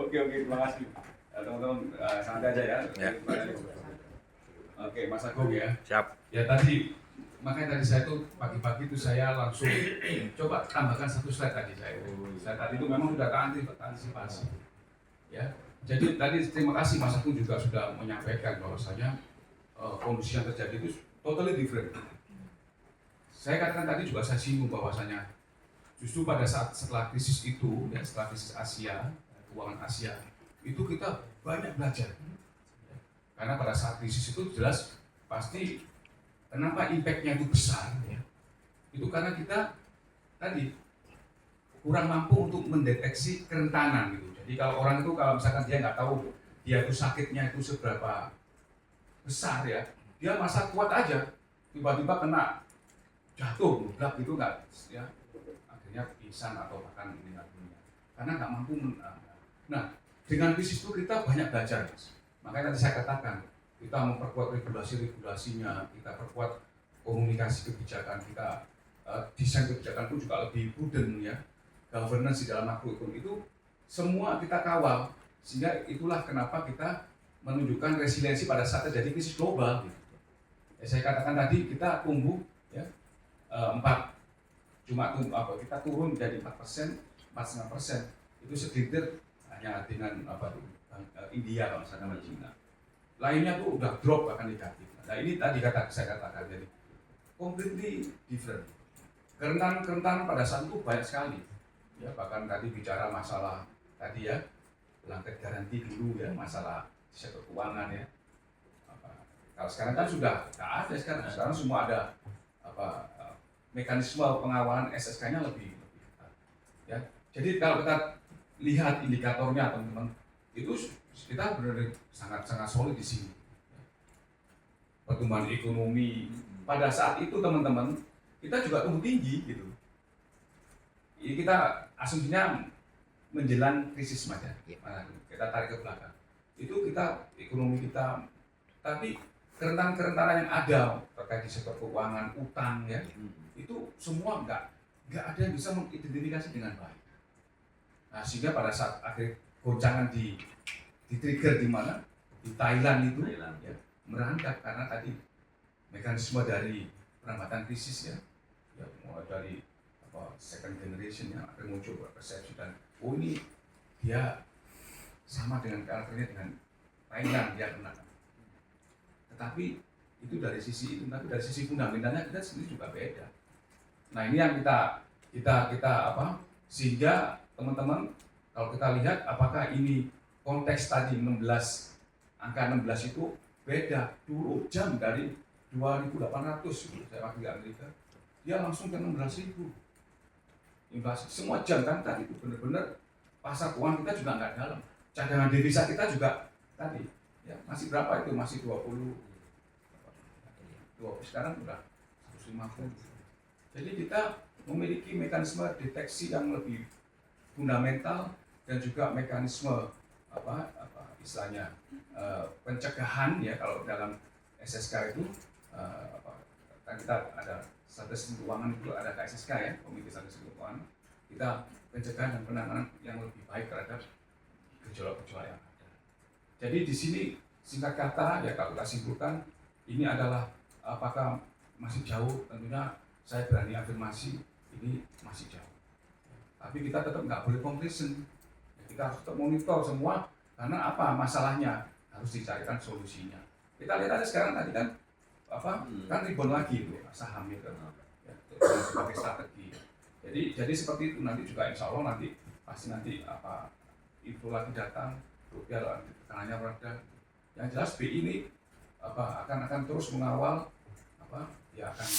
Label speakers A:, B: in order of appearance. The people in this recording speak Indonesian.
A: Oke, terima kasih. Teman-teman, santai aja ya. Oke, Mas Agung ya.
B: Siap.
A: Ya tadi, makanya tadi saya tuh pagi-pagi itu saya langsung coba tambahkan satu slide tadi saya. Saya tadi itu memang sudah antisipasi. Ya. Jadi tadi terima kasih Mas Agung juga sudah menyampaikan bahwasanya kondisi yang terjadi itu totally different. Saya katakan tadi juga saya singgung bahwasanya justru pada saat setelah krisis itu, ya setelah krisis Asia, keuangan Asia, itu kita banyak belajar. Karena pada saat krisis itu jelas pasti kenapa impact-nya itu besar, ya. Itu karena kita tadi kurang mampu untuk mendeteksi kerentanan gitu. Jadi kalau orang itu kalau misalkan dia nggak tahu dia itu sakitnya itu seberapa besar ya, dia masa kuat aja, tiba-tiba kena jatuh, budak gitu nggak, ya akhirnya pingsan atau bahkan meninggal dunia karena nggak mampu. Nah, dengan krisis itu kita banyak belajar, Mas. Makanya tadi saya katakan kita memperkuat regulasinya, kita perkuat komunikasi kebijakan kita, desain kebijakan pun juga lebih prudent ya, governance di dalam makroekonomi itu semua kita kawal, sehingga itulah kenapa kita menunjukkan resiliensi pada saat terjadi krisis global. Gitu. Ya, saya katakan tadi kita tumbuh ya 4 kita turun menjadi 4%, 4,5%. Itu segelintir hanya dengan India kalau misalnya sama China. Lainnya tuh udah drop bahkan negatif. Nah ini tadi saya katakan jadi completely different. Kerentanan pada saat itu banyak sekali. Ya bahkan tadi bicara masalah tadi ya blanket garansi dulu ya masalah sektor keuangan ya. Kalau sekarang kan sudah nggak ada sekarang semua ada mekanisme pengawalan SSK-nya lebih ketat. Ya. Jadi kalau kita lihat indikatornya teman-teman, itu kita benar-benar sangat solid di sini. Pertumbuhan ekonomi pada saat itu teman-teman, kita juga tumbuh tinggi gitu. Ini kita asumsinya menjelang krisis saja. Kita tarik ke belakang. Itu kita ekonomi kita, tapi kerentanan yang ada terkait di sektor keuangan, utang ya, itu semua nggak ada yang bisa mengidentifikasi dengan baik. Nah sehingga pada saat akhir goncangan di trigger di mana di Thailand itu ya, merangkak karena tadi mekanisme dari perlambatan krisis ya mulai dari second generation yang akan muncul persepsi dan ini dia sama dengan karakternya dengan Thailand dia kena. Tetapi itu dari sisi itu, tapi dari sisi fundamentalnya kita sendiri juga beda. Nah ini yang kita sehingga teman-teman kalau kita lihat apakah ini konteks tadi angka 16 itu beda dulu jam dari 2.800 saya waktu di Amerika dia langsung ke 16.000 inflasi semua jam kan tadi itu benar-benar pasar keuangan kita juga nggak dalam, cadangan devisa kita juga tadi ya masih berapa itu masih 20 sekarang udah 150. Jadi kita memiliki mekanisme deteksi yang lebih fundamental dan juga mekanisme istilahnya pencegahan ya kalau dalam SSK itu kan kita ada strategi keuangan itu ada KSSK ya Komite Strategi Keuangan kita pencegahan dan penanganan yang lebih baik terhadap gejolak-gejolak yang ada. Jadi di sini singkat kata ya kalau kita simpulkan ini adalah apakah masih jauh, tentunya saya berani afirmasi ini masih jauh. Tapi kita tetap nggak boleh complacent. Kita harus tetap monitor semua karena apa masalahnya harus dicarikan solusinya. Kita lihat aja sekarang tadi kan kan rebound lagi itu saham itu ya, sebagai strategi. Jadi seperti itu nanti juga insya Allah nanti pasti nanti info lagi datang rupiah tekanannya reda. Yang jelas BI ini akan terus mengawal akan